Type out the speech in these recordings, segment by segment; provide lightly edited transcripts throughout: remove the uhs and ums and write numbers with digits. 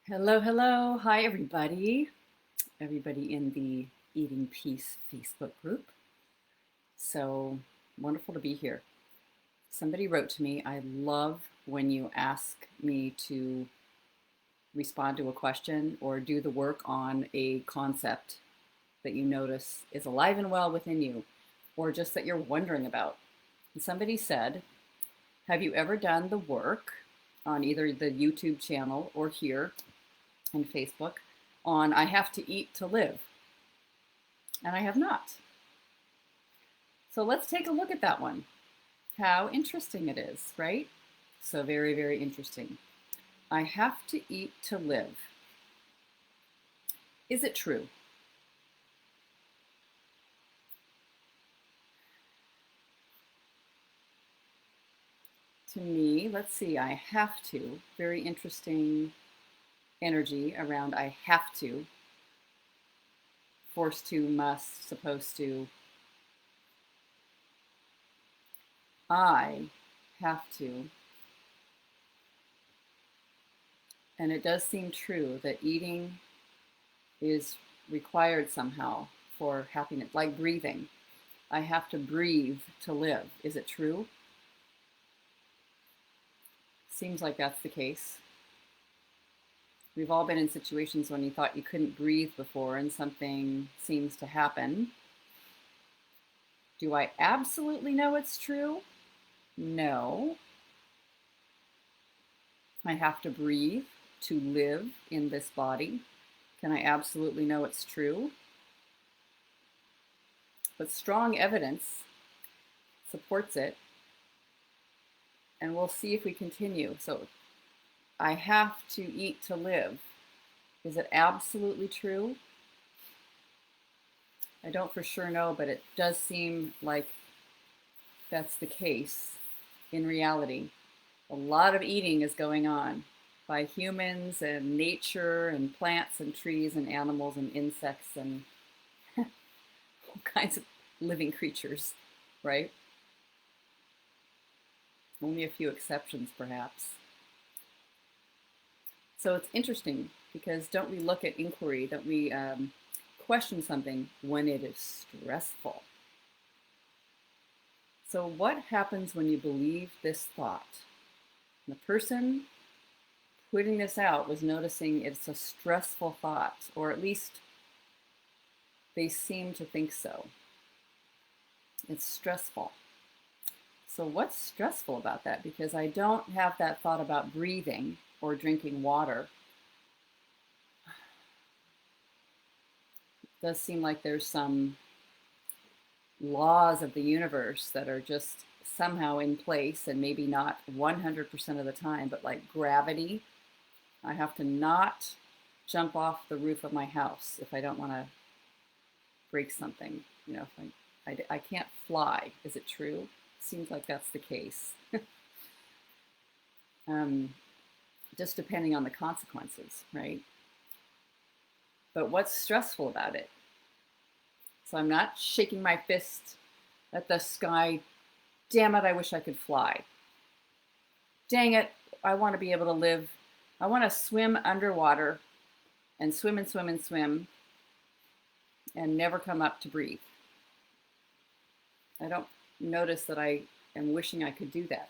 Hello, hello. Hi, everybody. Everybody in the Eating Peace Facebook group. So wonderful to be here. Somebody wrote to me, I love when you ask me to respond to a question or do the work on a concept that you notice is alive and well within you, or just that you're wondering about. And somebody said, have you ever done the work on either the YouTube channel or here in Facebook on I have to eat to live? And I have not. So let's take a look at that one. How interesting it is, right? So very, very interesting. I have to eat to live. Is it true? To me, let's see, I have to. Very interesting energy around I have to. Forced to, must, supposed to. I have to. And it does seem true that eating is required somehow for happiness, like breathing. I have to breathe to live. Is it true? Seems like that's the case. We've all been in situations when you thought you couldn't breathe before and something seems to happen. Do I absolutely know it's true? No. I have to breathe to live in this body. Can I absolutely know it's true? But strong evidence supports it. And we'll see if we continue. So I have to eat to live. Is it absolutely true? I don't for sure know, but it does seem like that's the case in reality. A lot of eating is going on by humans and nature and plants and trees and animals and insects and all kinds of living creatures, right? Only a few exceptions, perhaps. So it's interesting because don't we look at inquiry, that we question something when it is stressful? So what happens when you believe this thought? The person putting this out was noticing it's a stressful thought, or at least they seem to think so. It's stressful. So what's stressful about that? Because I don't have that thought about breathing or drinking water. It does seem like there's some laws of the universe that are just somehow in place, and maybe not 100% of the time, but like gravity. I have to not jump off the roof of my house if I don't want to break something. You know, if I can't fly. Is it true? Seems like that's the case. Just depending on the consequences, right? But what's stressful about it? So I'm not shaking my fist at the sky. Damn it, I wish I could fly. Dang it, I want to be able to live. I want to swim underwater and swim and swim and swim and never come up to breathe. I don't notice that I am wishing I could do that.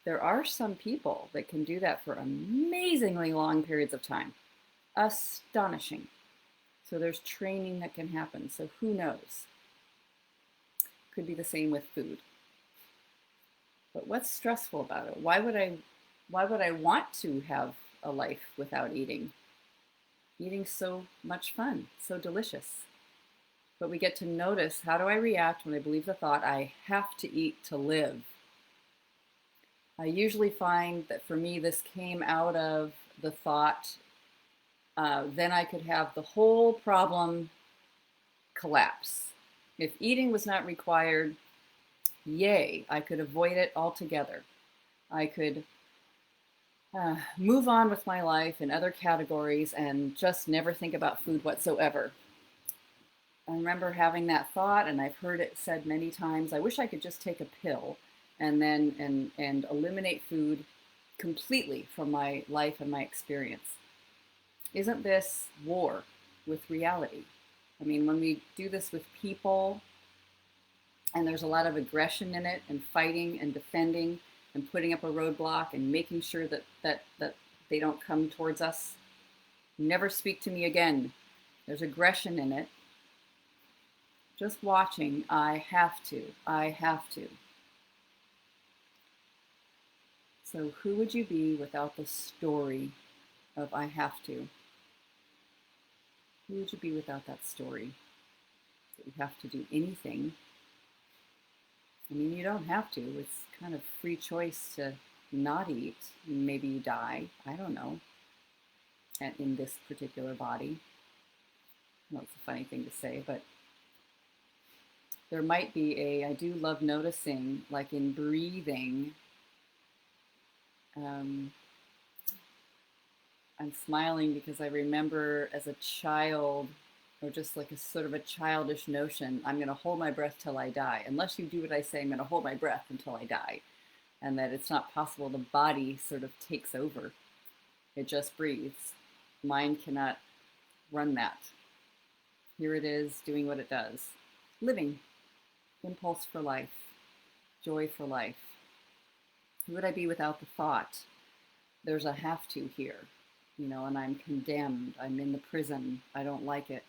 There are some people that can do that for amazingly long periods of time. Astonishing. So there's training that can happen. So who knows? Could be the same with food. But what's stressful about it? Why would I want to have a life without eating? Eating's so much fun, so delicious. But we get to notice, how do I react when I believe the thought, I have to eat to live? I usually find that for me, this came out of the thought, then I could have the whole problem collapse. If eating was not required, yay, I could avoid it altogether. I could move on with my life in other categories and just never think about food whatsoever. I remember having that thought, and I've heard it said many times, I wish I could just take a pill and then and eliminate food completely from my life and my experience. Isn't this war with reality? I mean, when we do this with people and there's a lot of aggression in it and fighting and defending and putting up a roadblock and making sure that they don't come towards us, never speak to me again. There's aggression in it. Just watching, I have to, I have to. So who would you be without the story of I have to? Who would you be without that story? That you have to do anything. I mean, you don't have to. It's kind of free choice to not eat. Maybe you die. I don't know. And in this particular body. Well, it's a funny thing to say, but there might be I do love noticing, like in breathing, I'm smiling because I remember as a child, or just like a sort of a childish notion, I'm going to hold my breath till I die. Unless you do what I say, I'm going to hold my breath until I die. And that it's not possible. The body sort of takes over. It just breathes. Mind cannot run that. Here it is doing what it does. Living. Impulse for life. Joy for life. Who would I be without the thought? There's a have to here. You know, and I'm condemned. I'm in the prison. I don't like it.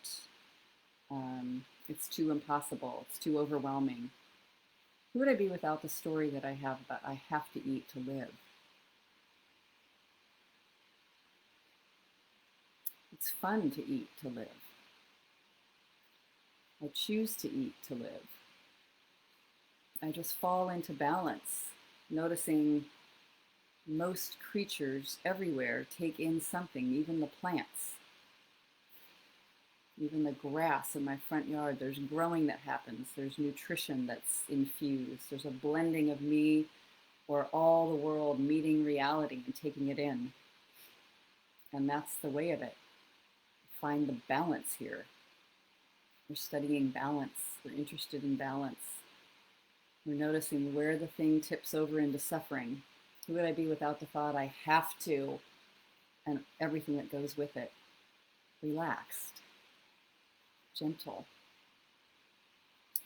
It's too impossible. It's too overwhelming. Who would I be without the story that I have about I have to eat to live? It's fun to eat to live. I choose to eat to live. I just fall into balance, noticing most creatures everywhere take in something, even the plants. Even the grass in my front yard, there's growing that happens. There's nutrition that's infused. There's a blending of me or all the world meeting reality and taking it in. And that's the way of it. Find the balance here. We're studying balance. We're interested in balance. We're noticing where the thing tips over into suffering. Who would I be without the thought I have to, and everything that goes with it? Relaxed, gentle,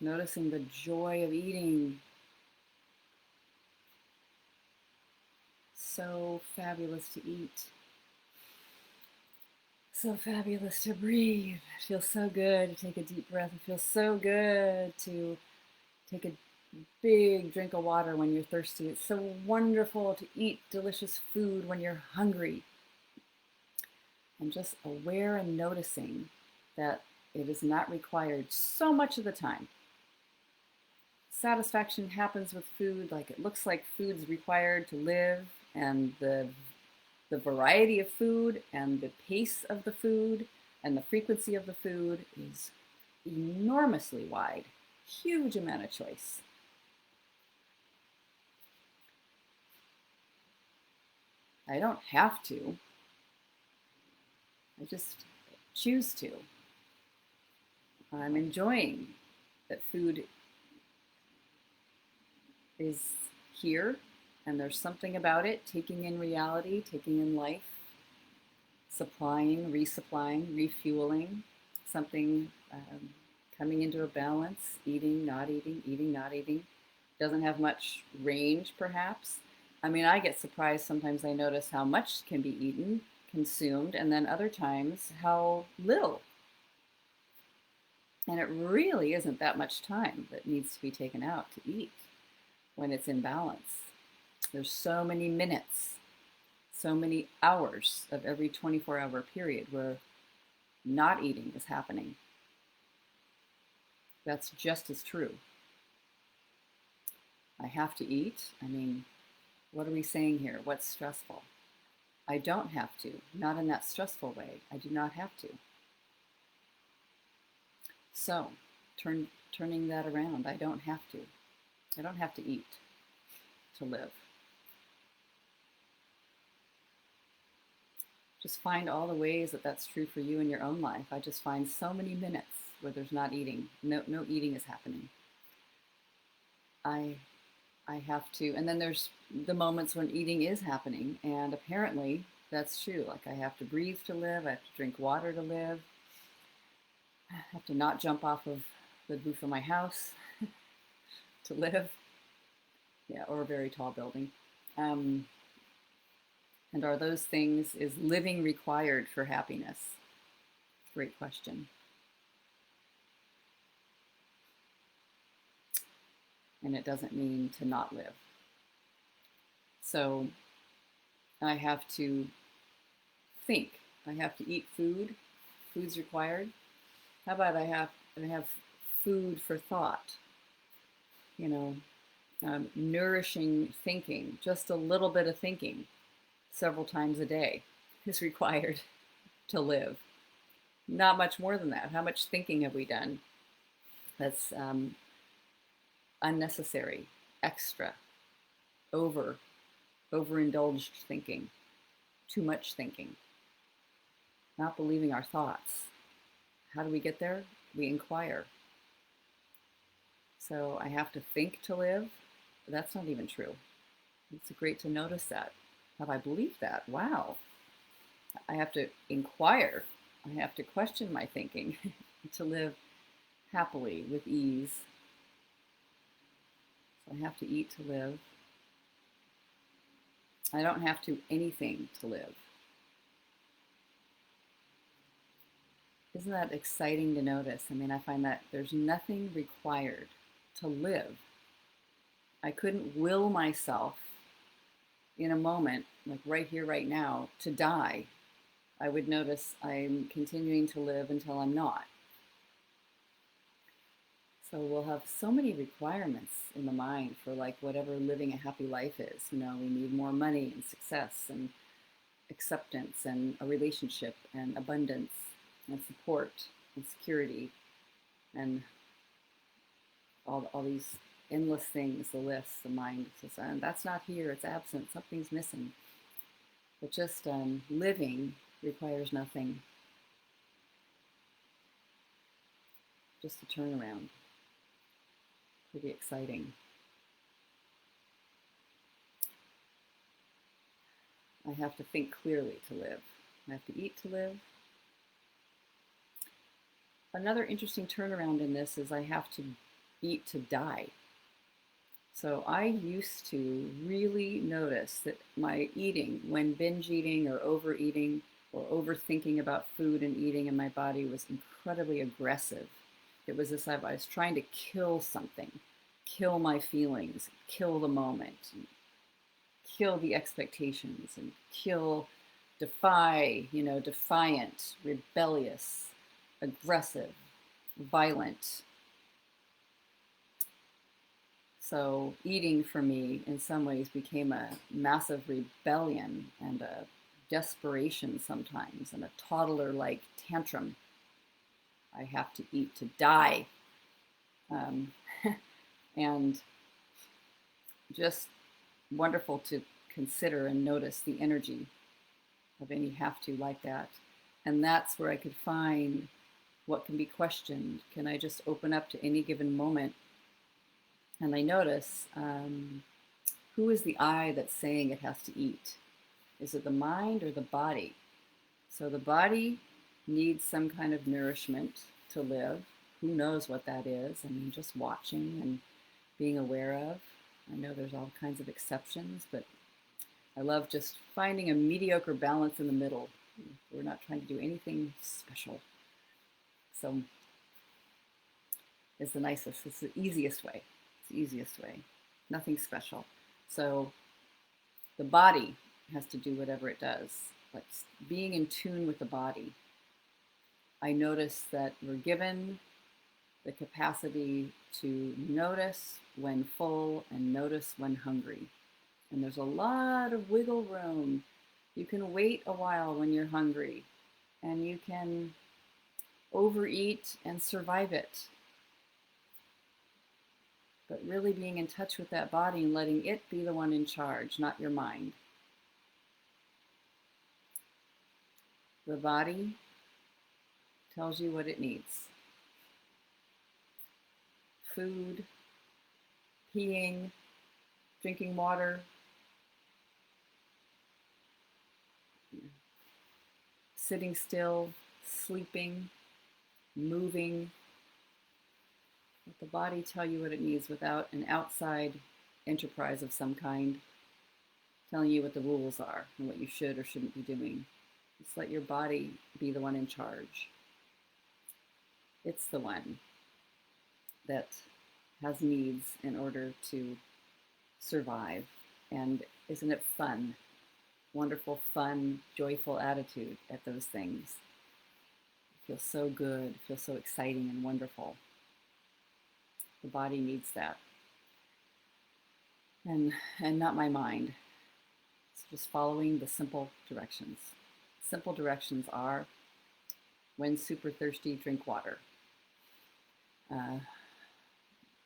noticing the joy of eating. So fabulous to eat. So fabulous to breathe. It feels so good to take a deep breath. It feels so good to take a big drink of water when you're thirsty. It's so wonderful to eat delicious food when you're hungry. I'm just aware and noticing that it is not required so much of the time. Satisfaction happens with food, like it looks like food's required to live, and the variety of food and the pace of the food and the frequency of the food is enormously wide. Huge amount of choice. I don't have to. I just choose to. I'm enjoying that food is here and there's something about it, taking in reality, taking in life, supplying, resupplying, refueling, something coming into a balance, eating, not eating, eating, not eating. Doesn't have much range, perhaps. I mean, I get surprised sometimes. I notice how much can be eaten, consumed, and then other times how little. And it really isn't that much time that needs to be taken out to eat when it's in balance. There's so many minutes, so many hours of every 24-hour period where not eating is happening. That's just as true. I have to eat. I mean, what are we saying here? What's stressful? I don't have to. Not in that stressful way. I do not have to. So, turning that around, I don't have to. I don't have to eat to live. Just find all the ways that that's true for you in your own life. I just find so many minutes where there's not eating. No eating is happening. I have to, and then there's the moments when eating is happening, and apparently that's true. Like I have to breathe to live. I have to drink water to live. I have to not jump off of the roof of my house to live. Yeah, or a very tall building. Um, and are those things, is living required for happiness? Great question. And it doesn't mean to not live. So I have to think. I have to eat food. Food's required. How about I have food for thought? You know, nourishing thinking. Just a little bit of thinking several times a day is required to live. Not much more than that. How much thinking have we done that's unnecessary, extra, overindulged thinking, too much thinking, not believing our thoughts? How do we get there? We inquire. So I have to think to live. That's not even true. It's great to notice that. Have I believed that? Wow. I have to inquire. I have to question my thinking to live happily with ease. So I have to eat to live. I don't have to anything to live. Isn't that exciting to notice? I mean, I find that there's nothing required to live. I couldn't will myself in a moment, like right here, right now, to die. I would notice I'm continuing to live until I'm not. So we'll have so many requirements in the mind for like whatever living a happy life is. You know, we need more money and success and acceptance and a relationship and abundance and support and security and all these endless things, the list, the mind says, and that's not here, it's absent, something's missing. But just living requires nothing. Just a turnaround. Pretty exciting. I have to think clearly to live. I have to eat to live. Another interesting turnaround in this is I have to eat to die. So I used to really notice that my eating, when binge eating or overeating or overthinking about food and eating in my body, was incredibly aggressive. It was as if I was trying to kill something, kill my feelings, kill the moment, kill the expectations, and defiant, rebellious, aggressive, violent. So eating for me in some ways became a massive rebellion and a desperation sometimes and a toddler-like tantrum. I have to eat to die. And just wonderful to consider and notice the energy of any have to like that. And that's where I could find what can be questioned. Can I just open up to any given moment? And I notice, who is the I that's saying it has to eat? Is it the mind or the body? So the body needs some kind of nourishment to live. Who knows what that is? I mean, just watching and being aware of. I know there's all kinds of exceptions, but I love just finding a mediocre balance in the middle. We're not trying to do anything special. So it's the nicest, it's the easiest way. It's the easiest way. Nothing special. So the body has to do whatever it does. Like being in tune with the body. I notice that we're given the capacity to notice when full and notice when hungry. And there's a lot of wiggle room. You can wait a while when you're hungry, and you can overeat and survive it. But really being in touch with that body and letting it be the one in charge, not your mind. The body tells you what it needs. Food, peeing, drinking water, sitting still, sleeping, moving. Let the body tell you what it needs without an outside enterprise of some kind telling you what the rules are and what you should or shouldn't be doing. Just let your body be the one in charge. It's the one that has needs in order to survive. And isn't it fun? Wonderful, fun, joyful attitude at those things. It feels so good, it feels so exciting and wonderful. The body needs that. And not my mind. It's just following the simple directions. Simple directions are: when super thirsty, drink water.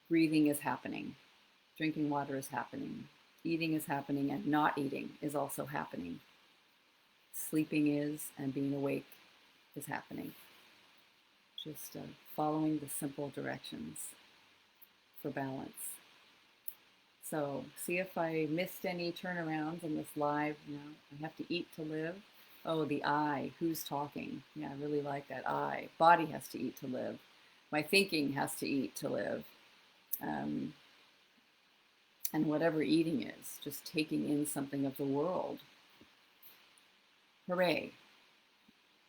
Breathing is happening. Drinking water is happening. Eating is happening, and not eating is also happening. Sleeping is, and being awake is happening. Just following the simple directions for balance. So see if I missed any turnarounds in this live. I have to eat to live. Oh, the I, who's talking? Yeah, I really like that. I, body has to eat to live. My thinking has to eat to live. And whatever eating is, just taking in something of the world. Hooray.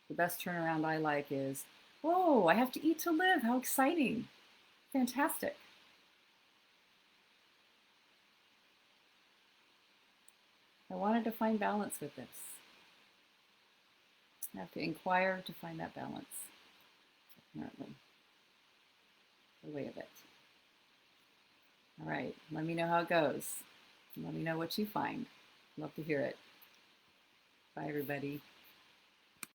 The best turnaround I like is, whoa, I have to eat to live. How exciting. Fantastic. I wanted to find balance with this. I have to inquire to find that balance, apparently. The way of it. All right, let me know how it goes. Let me know what you find. Love to hear it. Bye, everybody.